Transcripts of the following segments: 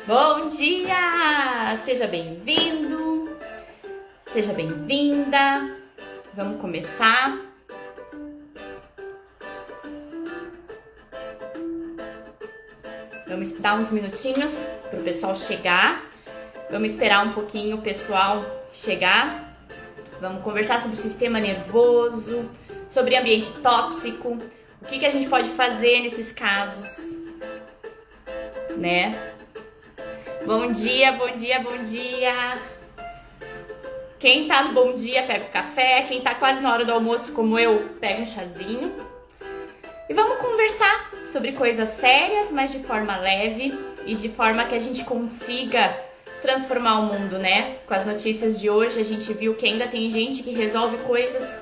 Bom dia! Seja bem-vindo, seja bem-vinda. Vamos começar. Vamos dar uns minutinhos para o pessoal chegar. Vamos esperar um pouquinho o pessoal chegar. Vamos conversar sobre o sistema nervoso, sobre ambiente tóxico, o que a gente pode fazer nesses casos, né? Bom dia, bom dia, bom dia! Quem tá no bom dia, pega o café. Quem tá quase na hora do almoço, como eu, pega um chazinho. E vamos conversar sobre coisas sérias, mas de forma leve e de forma que a gente consiga transformar o mundo, né? Com as notícias de hoje, a gente viu que ainda tem gente que resolve coisas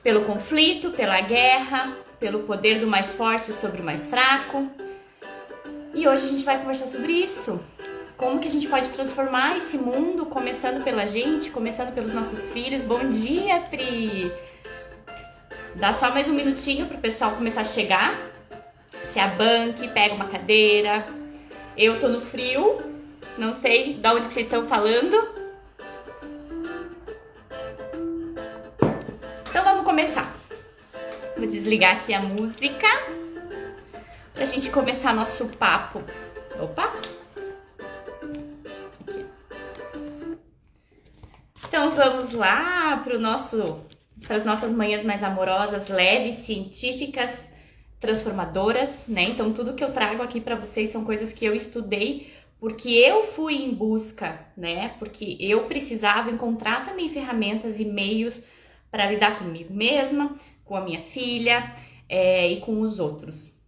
pelo conflito, pela guerra, pelo poder do mais forte sobre o mais fraco. E hoje a gente vai conversar sobre isso. Como que a gente pode transformar esse mundo, começando pela gente, começando pelos nossos filhos. Bom dia, Pri! Dá só mais um minutinho para o pessoal começar a chegar. Se abanque, pega uma cadeira. Eu tô no frio, não sei de onde que vocês estão falando. Então vamos começar. Vou desligar aqui a música pra gente começar nosso papo. Opa! Aqui. Então vamos lá para as nossas manhãs mais amorosas, leves, científicas, transformadoras, né? Então tudo que eu trago aqui para vocês são coisas que eu estudei porque eu fui em busca, né? Porque eu precisava encontrar também ferramentas e meios para lidar comigo mesma, com a minha filha e com os outros.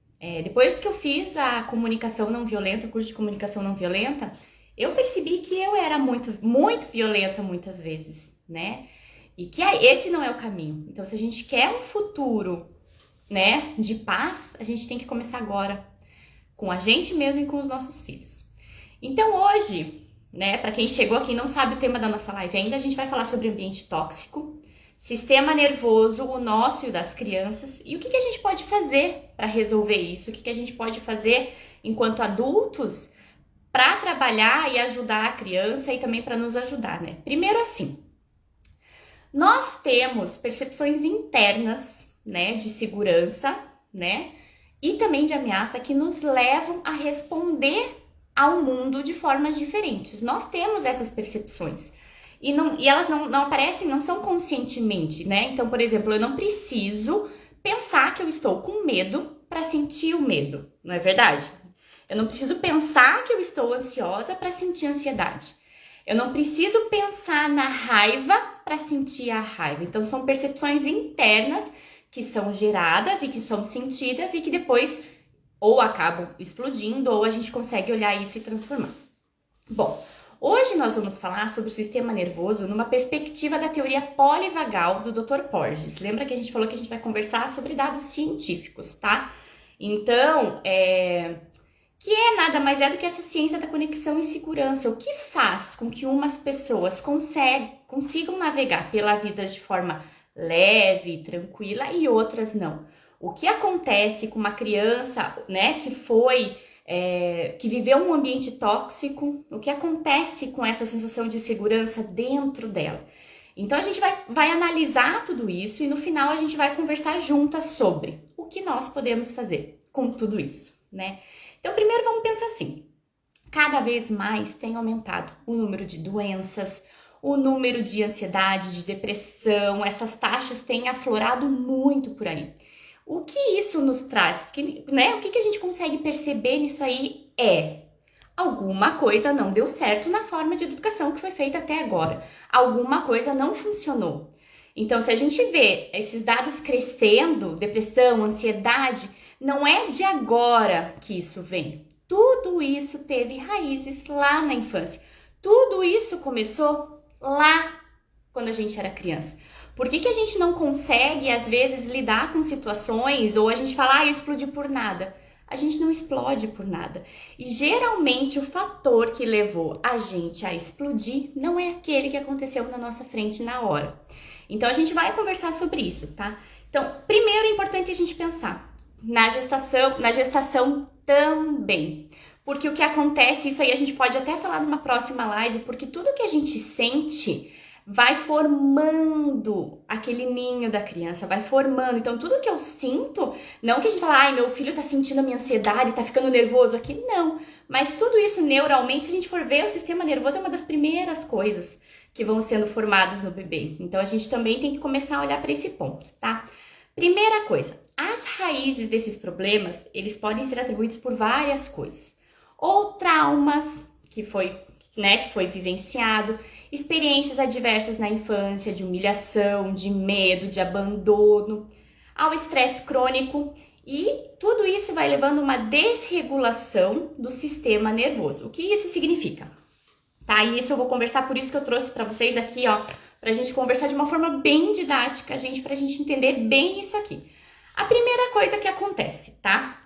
Depois que eu fiz a comunicação não violenta, o curso de comunicação não violenta, eu percebi que eu era muito, muito violenta muitas vezes, né? E que esse não é o caminho. Então, se a gente quer um futuro, né, de paz, a gente tem que começar agora, com a gente mesmo e com os nossos filhos. Então, hoje, né, para quem chegou aqui e não sabe o tema da nossa live ainda, a gente vai falar sobre ambiente tóxico, sistema nervoso, o nosso e o das crianças, e o que a gente pode fazer para resolver isso, o que a gente pode fazer enquanto adultos para trabalhar e ajudar a criança e também para nos ajudar, né? Primeiro assim, nós temos percepções internas, né, de segurança, né, e também de ameaça que nos levam a responder ao mundo de formas diferentes. Nós temos essas percepções e elas não aparecem, não são conscientemente, né? Então, por exemplo, eu não preciso pensar que eu estou com medo para sentir o medo, não é verdade? Eu não preciso pensar que eu estou ansiosa para sentir ansiedade. Eu não preciso pensar na raiva para sentir a raiva. Então, são percepções internas que são geradas e que são sentidas e que depois ou acabam explodindo ou a gente consegue olhar isso e transformar. Bom, hoje nós vamos falar sobre o sistema nervoso numa perspectiva da teoria polivagal do Dr. Porges. Lembra que a gente falou que a gente vai conversar sobre dados científicos, tá? Então, que nada mais é do que essa ciência da conexão e segurança. O que faz com que umas pessoas consigam navegar pela vida de forma leve, tranquila e outras não? O que acontece com uma criança, né, que viveu um ambiente tóxico? O que acontece com essa sensação de segurança dentro dela? Então a gente vai analisar tudo isso e no final a gente vai conversar juntas sobre o que nós podemos fazer com tudo isso, né? Então, primeiro vamos pensar assim, cada vez mais tem aumentado o número de doenças, o número de ansiedade, de depressão, essas taxas têm aflorado muito por aí. O que isso nos traz, né? O que a gente consegue perceber nisso aí alguma coisa não deu certo na forma de educação que foi feita até agora, alguma coisa não funcionou. Então, se a gente vê esses dados crescendo, depressão, ansiedade, não é de agora que isso vem. Tudo isso teve raízes lá na infância. Tudo isso começou lá quando a gente era criança. Por que a gente não consegue, às vezes, lidar com situações ou a gente fala, eu explodi por nada? A gente não explode por nada. E geralmente o fator que levou a gente a explodir não é aquele que aconteceu na nossa frente na hora. Então a gente vai conversar sobre isso, tá? Então, primeiro é importante a gente pensar na gestação também. porque o que acontece, isso aí a gente pode até falar numa próxima live, porque tudo que a gente sente vai formando aquele ninho da criança, vai formando. Então, tudo que eu sinto, não que a gente fala, ai, meu filho tá sentindo a minha ansiedade, tá ficando nervoso aqui, não. Mas tudo isso neuralmente, se a gente for ver, o sistema nervoso é uma das primeiras coisas que vão sendo formadas no bebê. Então, a gente também tem que começar a olhar para esse ponto, tá? Primeira coisa, as raízes desses problemas, eles podem ser atribuídos por várias coisas. Ou traumas, que foi vivenciado, experiências adversas na infância, de humilhação, de medo, de abandono, ao estresse crônico, e tudo isso vai levando a uma desregulação do sistema nervoso. O que isso significa? Tá, e isso eu vou conversar, por isso que eu trouxe para vocês aqui, ó, pra gente conversar de uma forma bem didática, pra gente entender bem isso aqui. A primeira coisa que acontece, tá?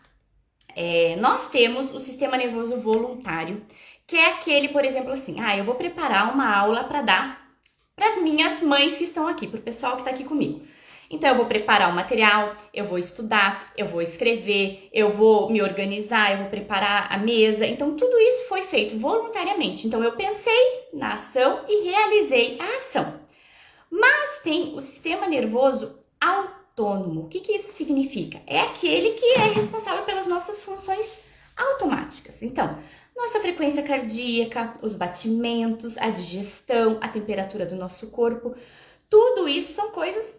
Nós temos o sistema nervoso voluntário, que é aquele, por exemplo, assim, eu vou preparar uma aula para dar para as minhas mães que estão aqui, para o pessoal que está aqui comigo. Então, eu vou preparar o material, eu vou estudar, eu vou escrever, eu vou me organizar, eu vou preparar a mesa. Então, tudo isso foi feito voluntariamente. Então, eu pensei na ação e realizei a ação. Mas tem o sistema nervoso autônomo. O que isso significa? É aquele que é responsável pelas nossas funções automáticas. Então, nossa frequência cardíaca, os batimentos, a digestão, a temperatura do nosso corpo, tudo isso são coisas,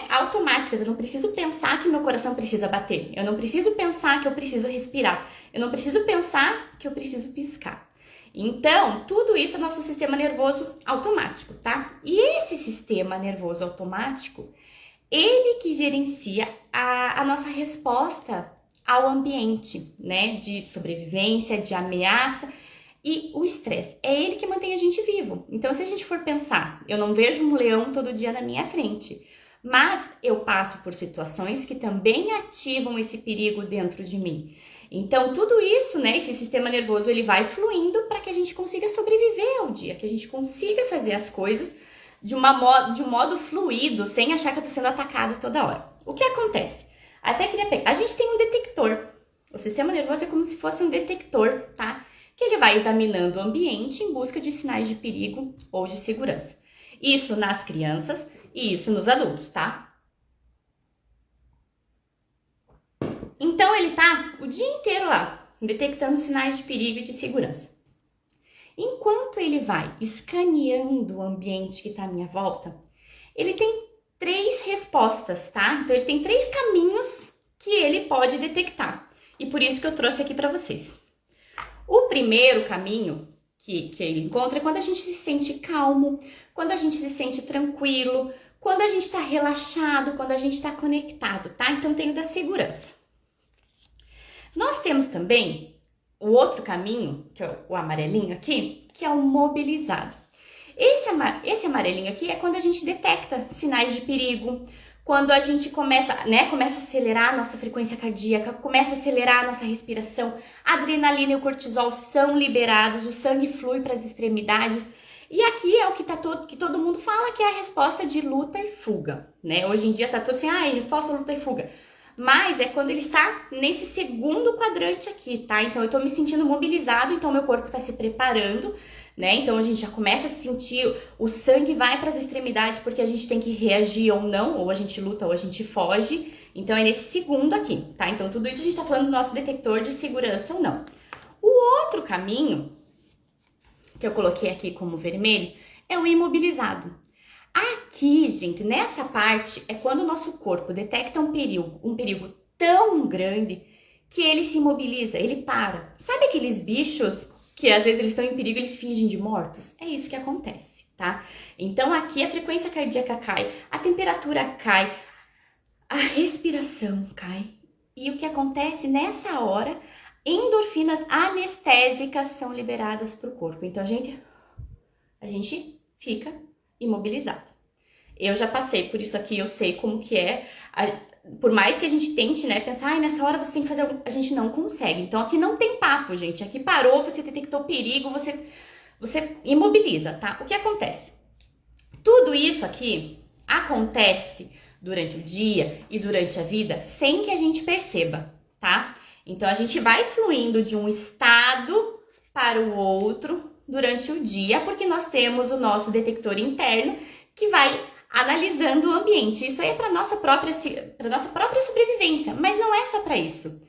automáticas. Eu não preciso pensar que meu coração precisa bater. Eu não preciso pensar que eu preciso respirar. Eu não preciso pensar que eu preciso piscar. Então, tudo isso é nosso sistema nervoso automático, tá? E esse sistema nervoso automático, ele que gerencia a nossa resposta ao ambiente, de sobrevivência, de ameaça e o estresse. É ele que mantém a gente vivo. Então, se a gente for pensar, eu não vejo um leão todo dia na minha frente, mas eu passo por situações que também ativam esse perigo dentro de mim. Então, tudo isso, esse sistema nervoso, ele vai fluindo para que a gente consiga sobreviver ao dia, que a gente consiga fazer as coisas de um modo fluido, sem achar que eu tô sendo atacado toda hora. O que acontece? Até queria pegar. A gente tem um detector. O sistema nervoso é como se fosse um detector, tá? Que ele vai examinando o ambiente em busca de sinais de perigo ou de segurança. Isso nas crianças e isso nos adultos, tá? Então, ele tá o dia inteiro lá, detectando sinais de perigo e de segurança. Enquanto ele vai escaneando o ambiente que está à minha volta, ele tem 3 respostas, tá? Então, ele tem 3 caminhos que ele pode detectar. E por isso que eu trouxe aqui para vocês. O primeiro caminho que ele encontra é quando a gente se sente calmo, quando a gente se sente tranquilo, quando a gente está relaxado, quando a gente está conectado, tá? Então, tem o da segurança. Nós temos também o outro caminho, que é o amarelinho aqui, que é o mobilizado. Esse amarelinho aqui é quando a gente detecta sinais de perigo, quando a gente começa a acelerar a nossa frequência cardíaca, começa a acelerar a nossa respiração, a adrenalina e o cortisol são liberados, o sangue flui para as extremidades. E aqui é o que todo mundo fala, que é a resposta de luta e fuga, Hoje em dia tá todo assim, resposta luta e fuga. Mas é quando ele está nesse segundo quadrante aqui, tá? Então, eu tô me sentindo mobilizado, então meu corpo tá se preparando, Então, a gente já começa a sentir, o sangue vai para as extremidades porque a gente tem que reagir ou não, ou a gente luta ou a gente foge. Então, é nesse segundo aqui, tá? Então, tudo isso a gente tá falando do nosso detector de segurança ou não. O outro caminho, que eu coloquei aqui como vermelho, é o imobilizado. Aqui, gente, nessa parte, é quando o nosso corpo detecta um perigo tão grande que ele se imobiliza, ele para. Sabe aqueles bichos que às vezes eles estão em perigo e eles fingem de mortos? É isso que acontece, tá? Então aqui a frequência cardíaca cai, a temperatura cai, a respiração cai. E o que acontece nessa hora? Endorfinas anestésicas são liberadas para o corpo. Então a gente fica imobilizado. Eu já passei por isso aqui, eu sei como que é. Por mais que a gente tente, pensar, nessa hora você tem que fazer algo, a gente não consegue. Então aqui não tem papo, gente. Aqui parou, você detectou perigo, você imobiliza, tá? O que acontece? Tudo isso aqui acontece durante o dia e durante a vida sem que a gente perceba, tá? Então, a gente vai fluindo de um estado para o outro durante o dia, porque nós temos o nosso detector interno que vai analisando o ambiente. Isso aí é para nossa própria sobrevivência, mas não é só para isso.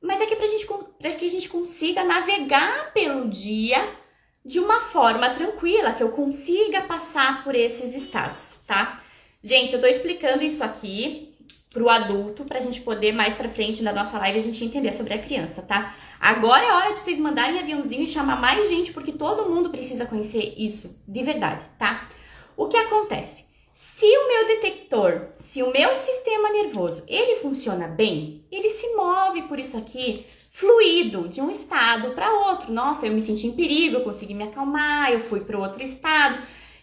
Mas é que para que a gente consiga navegar pelo dia de uma forma tranquila, que eu consiga passar por esses estados, tá? Gente, eu tô explicando isso aqui pro adulto, pra gente poder mais pra frente na nossa live a gente entender sobre a criança, tá? Agora é hora de vocês mandarem aviãozinho e chamar mais gente, porque todo mundo precisa conhecer isso de verdade, tá? O que acontece? Se o meu detector, se o meu sistema nervoso, ele funciona bem, ele se move por isso aqui, fluido, de um estado para outro. Nossa, eu me senti em perigo, eu consegui me acalmar, eu fui para outro estado.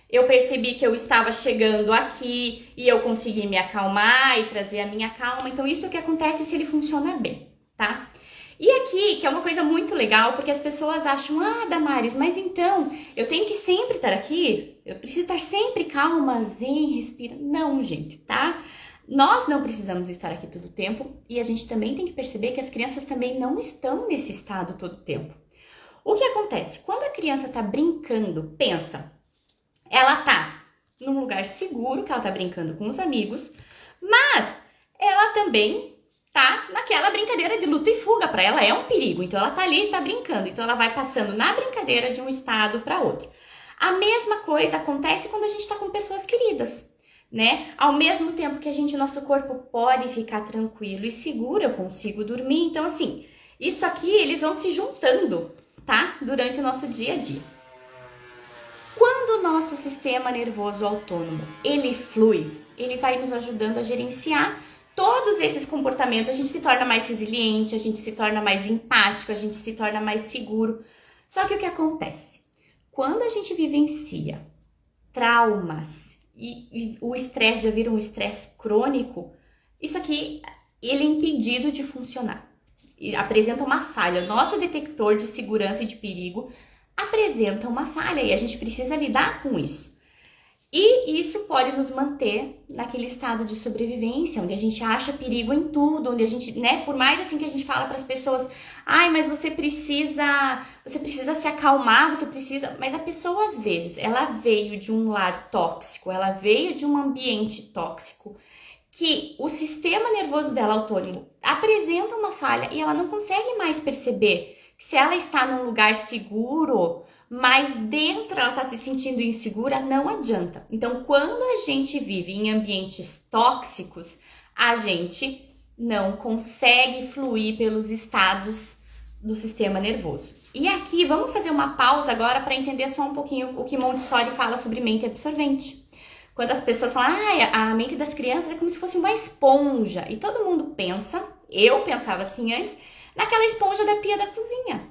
Eu percebi que eu estava chegando aqui e eu consegui me acalmar e trazer a minha calma. Então, isso é o que acontece se ele funciona bem, tá? E aqui, que é uma coisa muito legal, porque as pessoas acham, Damares, mas então, eu tenho que sempre estar aqui? Eu preciso estar sempre calma, zen, respira. Não, gente, tá? Nós não precisamos estar aqui todo o tempo e a gente também tem que perceber que as crianças também não estão nesse estado todo o tempo. O que acontece? Quando a criança está brincando, pensa... Ela tá num lugar seguro, que ela tá brincando com os amigos, mas ela também tá naquela brincadeira de luta e fuga. Para ela é um perigo, então ela tá ali e tá brincando. Então ela vai passando na brincadeira de um estado para outro. A mesma coisa acontece quando a gente tá com pessoas queridas, né? Ao mesmo tempo que nosso corpo pode ficar tranquilo e seguro, eu consigo dormir. Então, assim, isso aqui eles vão se juntando, tá? Durante o nosso dia a dia. Quando o nosso sistema nervoso autônomo, ele flui, ele vai nos ajudando a gerenciar todos esses comportamentos. A gente se torna mais resiliente, a gente se torna mais empático, a gente se torna mais seguro. Só que o que acontece? Quando a gente vivencia traumas e o estresse já vira um estresse crônico, isso aqui, ele é impedido de funcionar. E apresenta uma falha. Nosso detector de segurança e de perigo apresenta uma falha e a gente precisa lidar com isso. E isso pode nos manter naquele estado de sobrevivência, onde a gente acha perigo em tudo, onde a gente, né, por mais assim que a gente fala para as pessoas, mas você precisa se acalmar, mas a pessoa às vezes, ela veio de um lar tóxico, ela veio de um ambiente tóxico, que o sistema nervoso dela autônomo apresenta uma falha e ela não consegue mais perceber que se ela está num lugar seguro, mas dentro ela está se sentindo insegura, não adianta. Então, quando a gente vive em ambientes tóxicos, a gente não consegue fluir pelos estados do sistema nervoso. E aqui, vamos fazer uma pausa agora para entender só um pouquinho o que Montessori fala sobre mente absorvente. Quando as pessoas falam, a mente das crianças é como se fosse uma esponja. E todo mundo pensa, eu pensava assim antes, naquela esponja da pia da cozinha.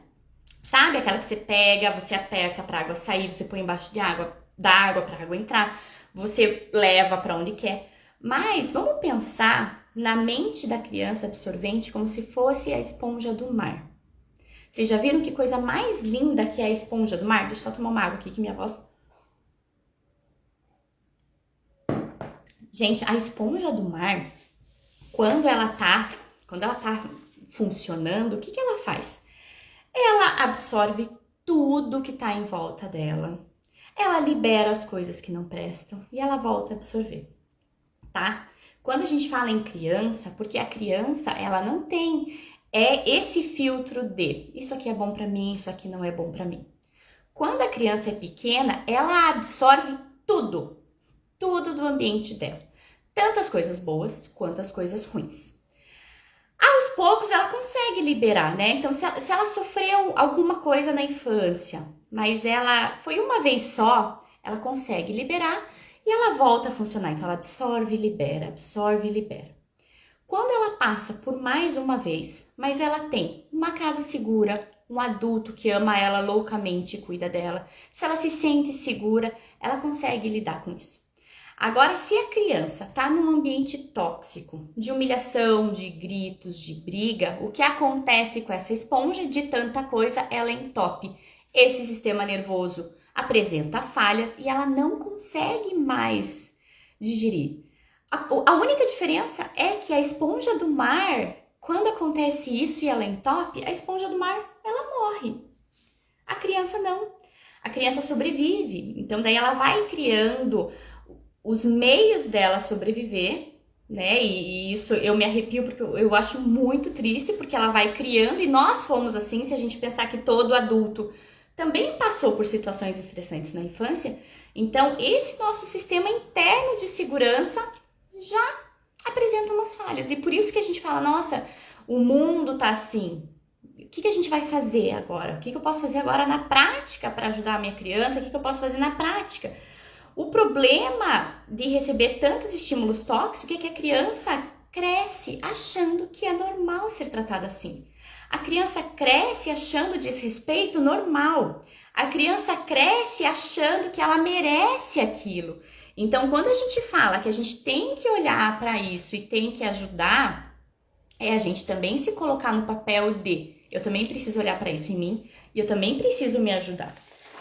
Sabe? Aquela que você pega, você aperta para a água sair, você põe embaixo da água para a água entrar, você leva para onde quer. Mas vamos pensar na mente da criança absorvente como se fosse a esponja do mar. Vocês já viram que coisa mais linda que é a esponja do mar? Deixa eu só tomar uma água aqui que minha voz... Gente, a esponja do mar, quando ela tá funcionando, o que ela faz? Ela absorve tudo que está em volta dela. Ela libera as coisas que não prestam e ela volta a absorver, tá? Quando a gente fala em criança, porque a criança, ela não tem esse filtro de isso aqui é bom para mim, isso aqui não é bom para mim. Quando a criança é pequena, ela absorve tudo do ambiente dela. Tanto as coisas boas quanto as coisas ruins. Aos poucos ela consegue liberar, né? Então, se ela sofreu alguma coisa na infância, mas ela foi uma vez só, ela consegue liberar e ela volta a funcionar. Então, ela absorve e libera, absorve e libera. Quando ela passa por mais uma vez, mas ela tem uma casa segura, um adulto que ama ela loucamente e cuida dela, se ela se sente segura, ela consegue lidar com isso. Agora, se a criança está num ambiente tóxico, de humilhação, de gritos, de briga, o que acontece com essa esponja? De tanta coisa, ela entope. Esse sistema nervoso apresenta falhas e ela não consegue mais digerir. A única diferença é que a esponja do mar Quando acontece isso e ela entope, a esponja do mar, ela morre. A criança não. A criança sobrevive. Então, daí ela vai criando os meios dela sobreviver, né? E isso eu me arrepio porque eu acho muito triste, porque ela vai criando, e nós fomos assim, se a gente pensar que todo adulto também passou por situações estressantes na infância. Então, esse nosso sistema interno de segurança já apresenta umas falhas. E por isso que a gente fala, nossa, o mundo tá assim. O que a gente vai fazer agora? O que eu posso fazer agora na prática para ajudar a minha criança? O que eu posso fazer na prática? O problema de receber tantos estímulos tóxicos é que a criança cresce achando que é normal ser tratada assim. A criança cresce achando desrespeito normal. A criança cresce achando que ela merece aquilo. Então, quando a gente fala que a gente tem que olhar para isso e tem que ajudar, é a gente também se colocar no papel de eu também preciso olhar para isso em mim e eu também preciso me ajudar,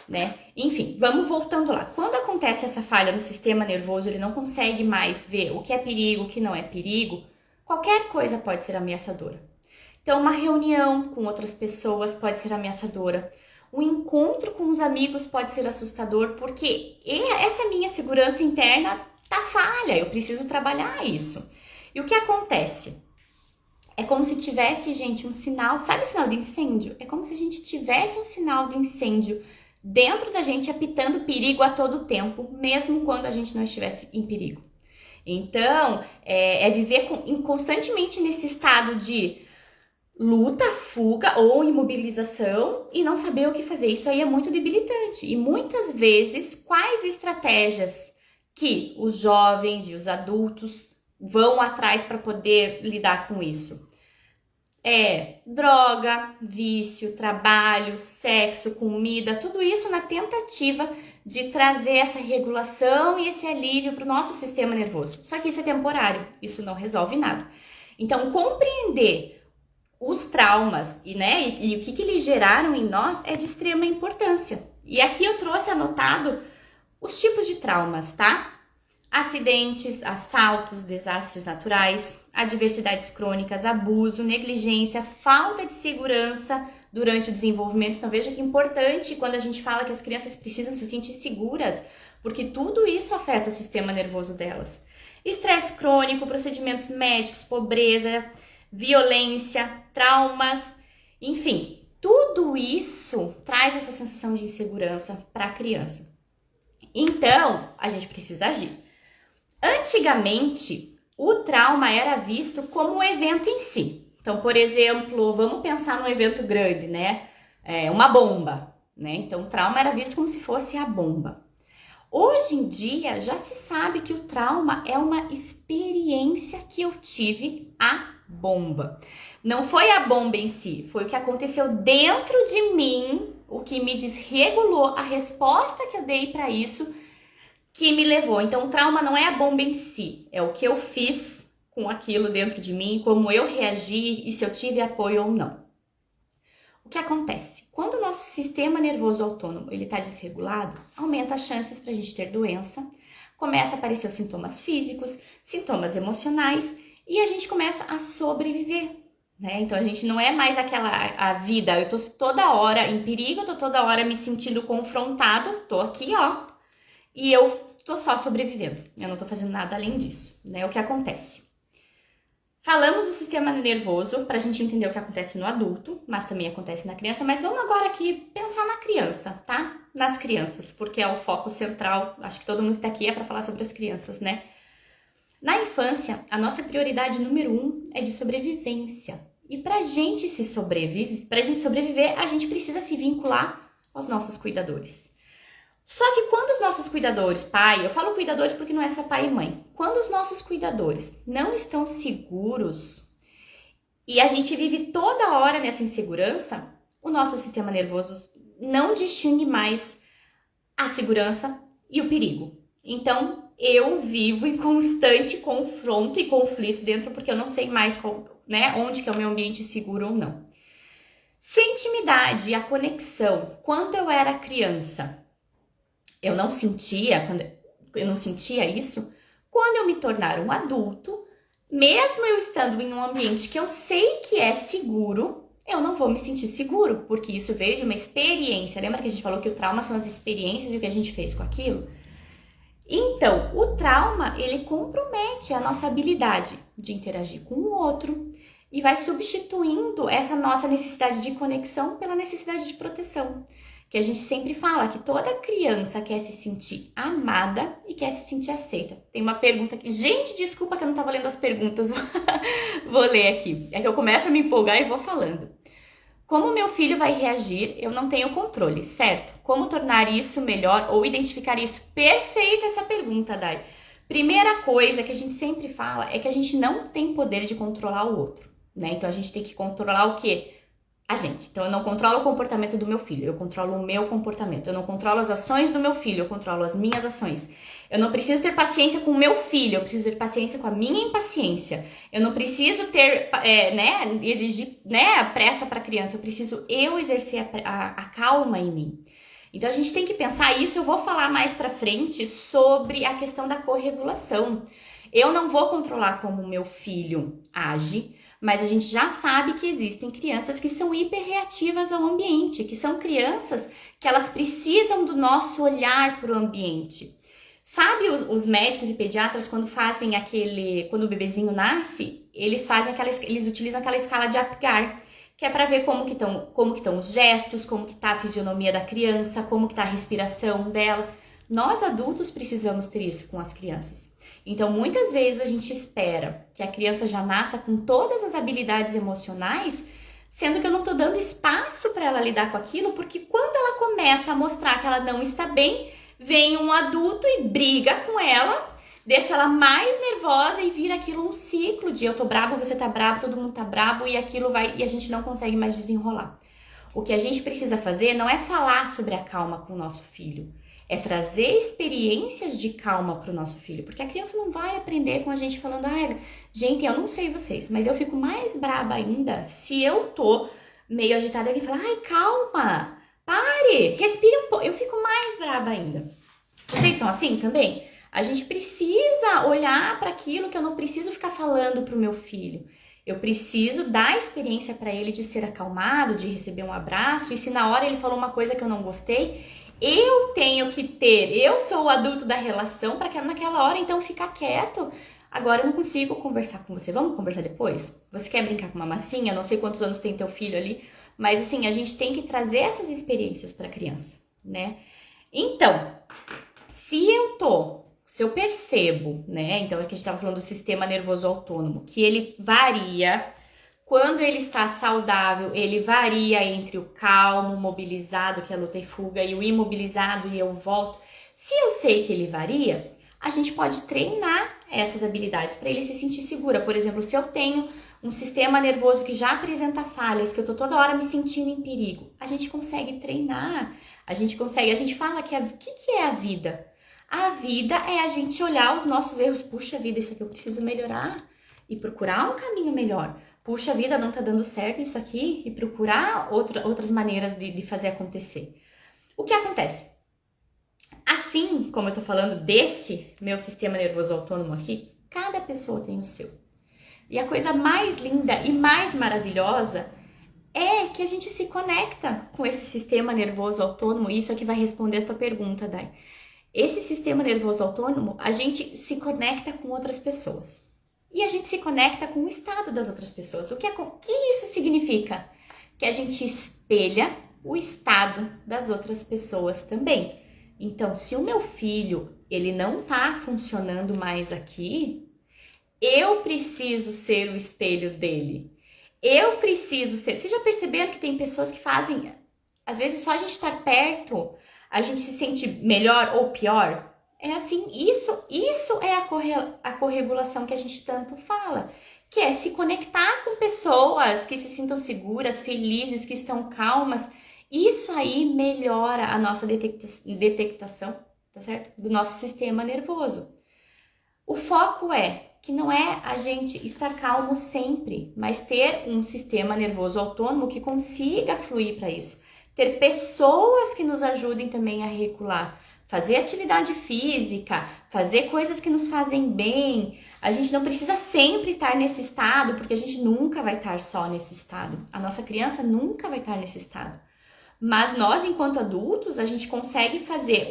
né? Enfim, vamos voltando lá. Quando acontece essa falha no sistema nervoso, ele não consegue mais ver o que é perigo, o que não é perigo, qualquer coisa pode ser ameaçadora. Então, uma reunião com outras pessoas pode ser ameaçadora. Um encontro com os amigos pode ser assustador, porque essa minha segurança interna tá falha, eu preciso trabalhar isso. E o que acontece? É como se tivesse, gente, um sinal, sabe o sinal de incêndio? É como se a gente tivesse um sinal de incêndio dentro da gente apitando perigo a todo tempo, mesmo quando a gente não estivesse em perigo. Então, é viver constantemente nesse estado de luta, fuga ou imobilização e não saber o que fazer. Isso aí é muito debilitante. E muitas vezes, quais estratégias que os jovens e os adultos vão atrás para poder lidar com isso? Droga, vício, trabalho, sexo, comida, tudo isso na tentativa de trazer essa regulação e esse alívio para o nosso sistema nervoso. Só que isso é temporário, isso não resolve nada. Então, compreender os traumas e o que eles geraram em nós é de extrema importância. E aqui eu trouxe anotado os tipos de traumas, tá? Acidentes, assaltos, desastres naturais, adversidades crônicas, abuso, negligência, falta de segurança durante o desenvolvimento. Então veja que é importante quando a gente fala que as crianças precisam se sentir seguras, porque tudo isso afeta o sistema nervoso delas. Estresse crônico, procedimentos médicos, pobreza, violência, traumas, enfim, tudo isso traz essa sensação de insegurança para a criança. Então, a gente precisa agir. Antigamente, o trauma era visto como um evento em si. Então, por exemplo, vamos pensar num evento grande, né? Uma bomba, né? Então, o trauma era visto como se fosse a bomba. Hoje em dia, já se sabe que o trauma é uma experiência que eu tive a bomba. Não foi a bomba em si, foi o que aconteceu dentro de mim, o que me desregulou, a resposta que eu dei para isso, que me levou. Então, o trauma não é a bomba em si, é o que eu fiz com aquilo dentro de mim, como eu reagi e se eu tive apoio ou não. O que acontece? Quando o nosso sistema nervoso autônomo está desregulado, aumenta as chances para a gente ter doença, começa a aparecer os sintomas físicos, sintomas emocionais e a gente começa a sobreviver, né? Então, a gente não é mais a vida, eu tô toda hora em perigo, eu tô toda hora me sentindo confrontado, tô aqui, ó, e eu tô só sobrevivendo, eu não tô fazendo nada além disso, né? O que acontece? Falamos do sistema nervoso para a gente entender o que acontece no adulto, mas também acontece na criança, mas vamos agora aqui pensar na criança, tá? Nas crianças, porque é o foco central, acho que todo mundo que tá aqui é para falar sobre as crianças, né? Na infância, a nossa prioridade número 1 é de sobrevivência. E pra gente sobreviver, a gente precisa se vincular aos nossos cuidadores. Só que quando os nossos cuidadores, pai, eu falo cuidadores porque não é só pai e mãe. Quando os nossos cuidadores não estão seguros e a gente vive toda hora nessa insegurança, o nosso sistema nervoso não distingue mais a segurança e o perigo. Então, eu vivo em constante confronto e conflito dentro porque eu não sei mais onde que é o meu ambiente seguro ou não. Se a intimidade e a conexão, quando eu era criança, eu não sentia isso, quando eu me tornar um adulto, mesmo eu estando em um ambiente que eu sei que é seguro, eu não vou me sentir seguro, porque isso veio de uma experiência. Lembra que a gente falou que o trauma são as experiências e o que a gente fez com aquilo? Então, o trauma, ele compromete a nossa habilidade de interagir com o outro e vai substituindo essa nossa necessidade de conexão pela necessidade de proteção. Que a gente sempre fala que toda criança quer se sentir amada e quer se sentir aceita. Tem uma pergunta aqui. Gente, desculpa que eu não estava lendo as perguntas. Vou ler aqui. É que eu começo a me empolgar e vou falando. Como meu filho vai reagir, eu não tenho controle, certo? Como tornar isso melhor ou identificar isso? Perfeita essa pergunta, Dai. Primeira coisa que a gente sempre fala é que a gente não tem poder de controlar o outro, né? Então a gente tem que controlar o quê? A gente. Então eu não controlo o comportamento do meu filho, eu controlo o meu comportamento. Eu não controlo as ações do meu filho, eu controlo as minhas ações. Eu não preciso ter paciência com o meu filho, eu preciso ter paciência com a minha impaciência. Eu não preciso ter, exigir, a pressa para a criança, eu preciso exercer a calma em mim. Então a gente tem que pensar isso, eu vou falar mais para frente sobre a questão da corregulação. Eu não vou controlar como o meu filho age, mas a gente já sabe que existem crianças que são hiperreativas ao ambiente, que são crianças que elas precisam do nosso olhar para o ambiente. Sabe os médicos e pediatras quando fazem quando o bebezinho nasce, eles utilizam aquela escala de Apgar, que é para ver como que estão os gestos, como que está a fisionomia da criança, como que está a respiração dela. Nós adultos precisamos ter isso com as crianças. Então, muitas vezes a gente espera que a criança já nasça com todas as habilidades emocionais, sendo que eu não estou dando espaço para ela lidar com aquilo, porque quando ela começa a mostrar que ela não está bem, vem um adulto e briga com ela, deixa ela mais nervosa e vira aquilo um ciclo de eu tô brabo, você tá brabo, todo mundo tá brabo e aquilo vai e a gente não consegue mais desenrolar. O que a gente precisa fazer não é falar sobre a calma com o nosso filho, é trazer experiências de calma para o nosso filho, porque a criança não vai aprender com a gente falando, gente, eu não sei vocês, mas eu fico mais braba ainda se eu tô meio agitada e fala, calma, pare, respire um pouco, eu fico mais braba ainda. Vocês são assim também? A gente precisa olhar para aquilo que eu não preciso ficar falando para o meu filho. Eu preciso dar experiência para ele de ser acalmado, de receber um abraço, e se na hora ele falou uma coisa que eu não gostei, eu sou o adulto da relação para que naquela hora então ficar quieto. Agora eu não consigo conversar com você, vamos conversar depois? Você quer brincar com uma massinha? Não sei quantos anos tem teu filho ali, mas assim, a gente tem que trazer essas experiências para a criança, né? Então, se eu percebo, né? Então aqui a gente estava falando do sistema nervoso autônomo, que ele varia. Quando ele está saudável, ele varia entre o calmo, mobilizado, que é luta e fuga, e o imobilizado e eu volto. Se eu sei que ele varia, a gente pode treinar essas habilidades para ele se sentir segura. Por exemplo, se eu tenho um sistema nervoso que já apresenta falhas, que eu tô toda hora me sentindo em perigo, a gente consegue treinar, a gente fala que o que é a vida? A vida é a gente olhar os nossos erros, puxa vida, isso aqui eu preciso melhorar e procurar um caminho melhor. Puxa vida, não tá dando certo isso aqui e procurar outras maneiras de fazer acontecer. O que acontece? Assim como eu tô falando desse meu sistema nervoso autônomo aqui, cada pessoa tem o seu. E a coisa mais linda e mais maravilhosa é que a gente se conecta com esse sistema nervoso autônomo. Isso aqui vai responder a tua pergunta, Dai. Esse sistema nervoso autônomo, a gente se conecta com outras pessoas. E a gente se conecta com o estado das outras pessoas. O que isso significa? Que a gente espelha o estado das outras pessoas também. Então, se o meu filho, ele não tá funcionando mais aqui, eu preciso ser o espelho dele. Eu preciso ser... Vocês já perceberam que tem pessoas que fazem... Às vezes, só a gente estar perto, a gente se sente melhor ou pior? É assim, isso é a corregulação que a gente tanto fala, que é se conectar com pessoas que se sintam seguras, felizes, que estão calmas. Isso aí melhora a nossa detectação, tá certo? Do nosso sistema nervoso. O foco é que não é a gente estar calmo sempre, mas ter um sistema nervoso autônomo que consiga fluir para isso. Ter pessoas que nos ajudem também a regular. fazer atividade física, fazer coisas que nos fazem bem. A gente não precisa sempre estar nesse estado, porque a gente nunca vai estar só nesse estado. A nossa criança nunca vai estar nesse estado. Mas nós, enquanto adultos, a gente consegue fazer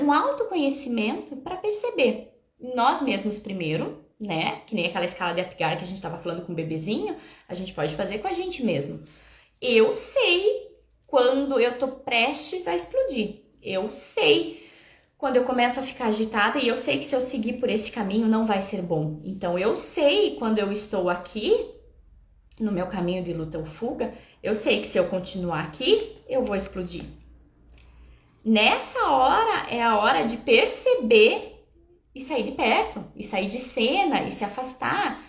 um autoconhecimento para perceber nós mesmos primeiro, né? Que nem aquela escala de Apgar que a gente estava falando com o bebezinho, a gente pode fazer com a gente mesmo. Eu sei quando eu tô prestes a explodir. Eu sei quando eu começo a ficar agitada e eu sei que se eu seguir por esse caminho não vai ser bom. Então eu sei quando eu estou aqui no meu caminho de luta ou fuga, eu sei que se eu continuar aqui, eu vou explodir. Nessa hora é a hora de perceber e sair de perto, e sair de cena, e se afastar.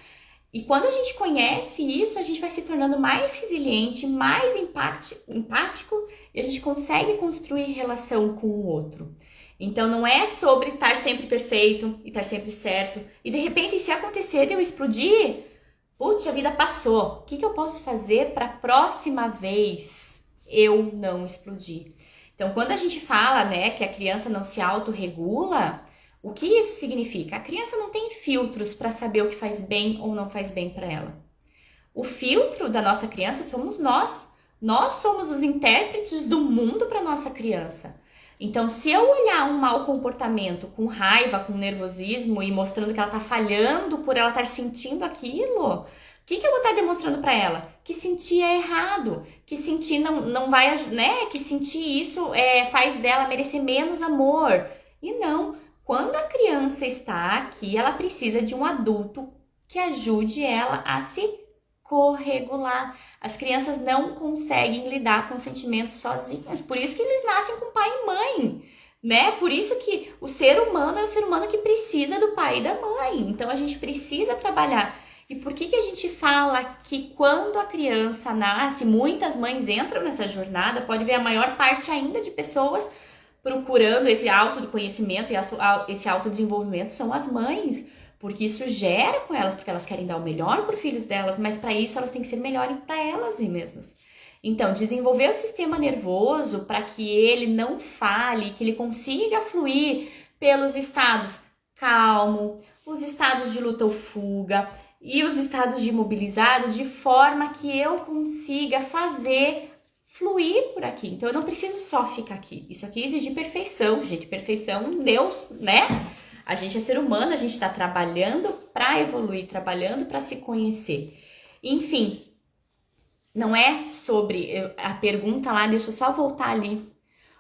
E quando a gente conhece isso, a gente vai se tornando mais resiliente, mais empático, e a gente consegue construir relação com o outro. Então não é sobre estar sempre perfeito e estar sempre certo. E de repente, se acontecer de eu explodir, putz, a vida passou. O que eu posso fazer para a próxima vez eu não explodir? Então, quando a gente fala, né, que a criança não se autorregula, o que isso significa? A criança não tem filtros para saber o que faz bem ou não faz bem para ela. O filtro da nossa criança somos nós. Nós somos os intérpretes do mundo para nossa criança. Então, se eu olhar um mau comportamento com raiva, com nervosismo e mostrando que ela está falhando por ela estar sentindo aquilo, o que eu vou estar demonstrando para ela? Que sentir é errado, que sentir não vai, né? Que sentir isso faz dela merecer menos amor. E não. Quando a criança está aqui, ela precisa de um adulto que ajude ela a se corregular. As crianças não conseguem lidar com sentimentos sozinhas, por isso que eles nascem com pai e mãe, né? Por isso que o ser humano é o ser humano que precisa do pai e da mãe. Então a gente precisa trabalhar. E por que a gente fala que quando a criança nasce, muitas mães entram nessa jornada, pode ver a maior parte ainda de pessoas procurando esse autoconhecimento e esse autodesenvolvimento são as mães, porque isso gera com elas, porque elas querem dar o melhor para os filhos delas, mas para isso elas têm que ser melhores para elas mesmas. Então, desenvolver o sistema nervoso para que ele não fale, que ele consiga fluir pelos estados calmo, os estados de luta ou fuga e os estados de imobilizado, de forma que eu consiga fazer fluir por aqui. Então eu não preciso só ficar aqui. Isso aqui exige perfeição, gente. Perfeição, Deus, né? A gente é ser humano, a gente está trabalhando para evoluir, trabalhando para se conhecer. Enfim, não é sobre a pergunta lá, deixa eu só voltar ali.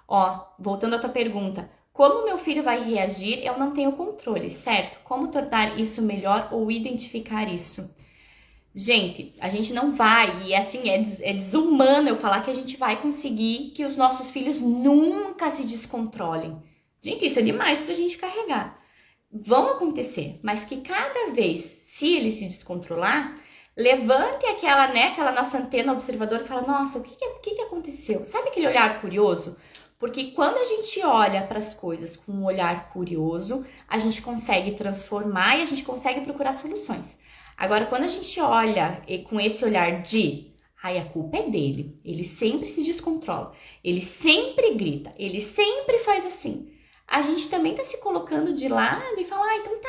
Ó, voltando à tua pergunta. Como meu filho vai reagir, eu não tenho controle, certo? Como tornar isso melhor ou identificar isso? Gente, a gente não vai, e assim, é desumano eu falar que a gente vai conseguir que os nossos filhos nunca se descontrolem. Gente, isso é demais pra gente carregar. Vão acontecer, mas que cada vez, se ele se descontrolar, levante aquela nossa antena observadora e fala, nossa, o que aconteceu? Sabe aquele olhar curioso? Porque quando a gente olha para as coisas com um olhar curioso, a gente consegue transformar e a gente consegue procurar soluções. Agora, quando a gente olha com esse olhar de, a culpa é dele, ele sempre se descontrola, ele sempre grita, ele sempre faz assim, a gente também tá se colocando de lado e fala,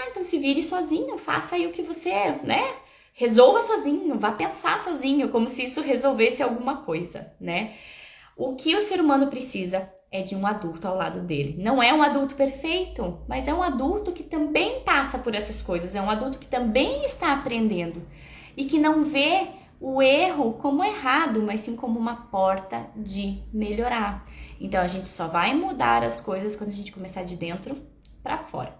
então se vire sozinho, faça aí o que você, né? Resolva sozinho, vá pensar sozinho, como se isso resolvesse alguma coisa, né? O que o ser humano precisa é de um adulto ao lado dele. Não é um adulto perfeito, mas é um adulto que também passa por essas coisas. É um adulto que também está aprendendo e que não vê o erro como errado, mas sim como uma porta de melhorar. Então, a gente só vai mudar as coisas quando a gente começar de dentro para fora.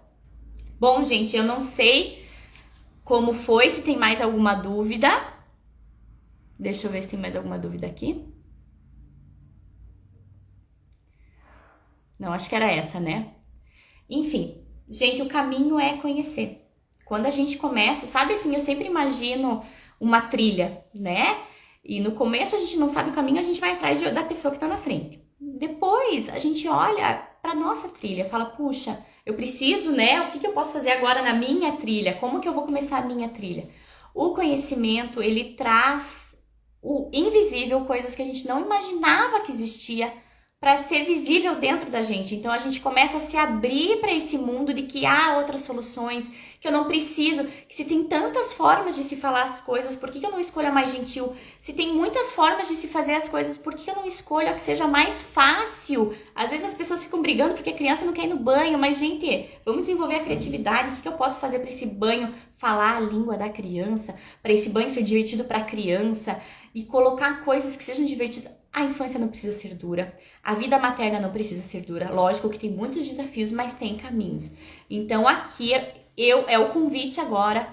Bom, gente, eu não sei como foi, se tem mais alguma dúvida. Deixa eu ver se tem mais alguma dúvida aqui. Não, acho que era essa, né? Enfim, gente, o caminho é conhecer. Quando a gente começa, sabe assim, eu sempre imagino uma trilha, né? E no começo a gente não sabe o caminho, a gente vai atrás da pessoa que tá na frente. Depois a gente olha pra nossa trilha, fala, puxa, eu preciso, né? O que eu posso fazer agora na minha trilha? Como que eu vou começar a minha trilha? O conhecimento, ele traz o invisível, coisas que a gente não imaginava que existia para ser visível dentro da gente. Então a gente começa a se abrir para esse mundo de que há outras soluções, que eu não preciso, que se tem tantas formas de se falar as coisas, por que eu não escolho a mais gentil? Se tem muitas formas de se fazer as coisas, por que eu não escolho a que seja mais fácil? Às vezes as pessoas ficam brigando porque a criança não quer ir no banho, mas gente, vamos desenvolver a criatividade. O que eu posso fazer para esse banho falar a língua da criança, para esse banho ser divertido para a criança e colocar coisas que sejam divertidas. A infância não precisa ser dura, a vida materna não precisa ser dura. Lógico que tem muitos desafios, mas tem caminhos. Então aqui é o convite agora.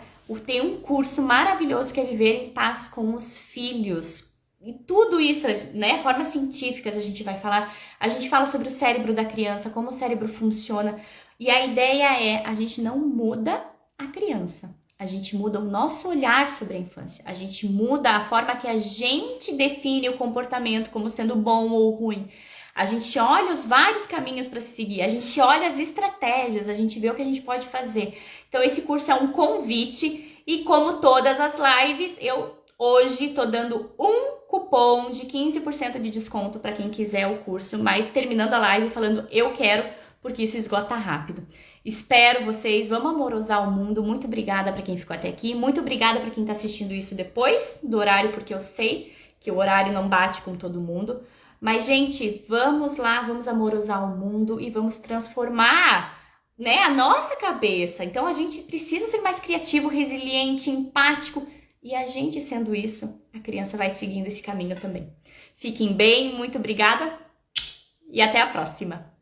Tem um curso maravilhoso que é Viver em Paz com os Filhos. E tudo isso, né, formas científicas a gente vai falar. A gente fala sobre o cérebro da criança, como o cérebro funciona. E a ideia é, a gente não muda a criança. A gente muda o nosso olhar sobre a infância. A gente muda a forma que a gente define o comportamento como sendo bom ou ruim. A gente olha os vários caminhos para se seguir. A gente olha as estratégias. A gente vê o que a gente pode fazer. Então, esse curso é um convite. E como todas as lives, eu hoje estou dando um cupom de 15% de desconto para quem quiser o curso. Mas terminando a live falando eu quero, porque isso esgota rápido. Espero vocês, vamos amorosar o mundo. Muito obrigada para quem ficou até aqui. Muito obrigada para quem está assistindo isso depois do horário, porque eu sei que o horário não bate com todo mundo. Mas, gente, vamos lá, vamos amorosar o mundo e vamos transformar, né, a nossa cabeça. Então, a gente precisa ser mais criativo, resiliente, empático. E a gente sendo isso, a criança vai seguindo esse caminho também. Fiquem bem, muito obrigada e até a próxima.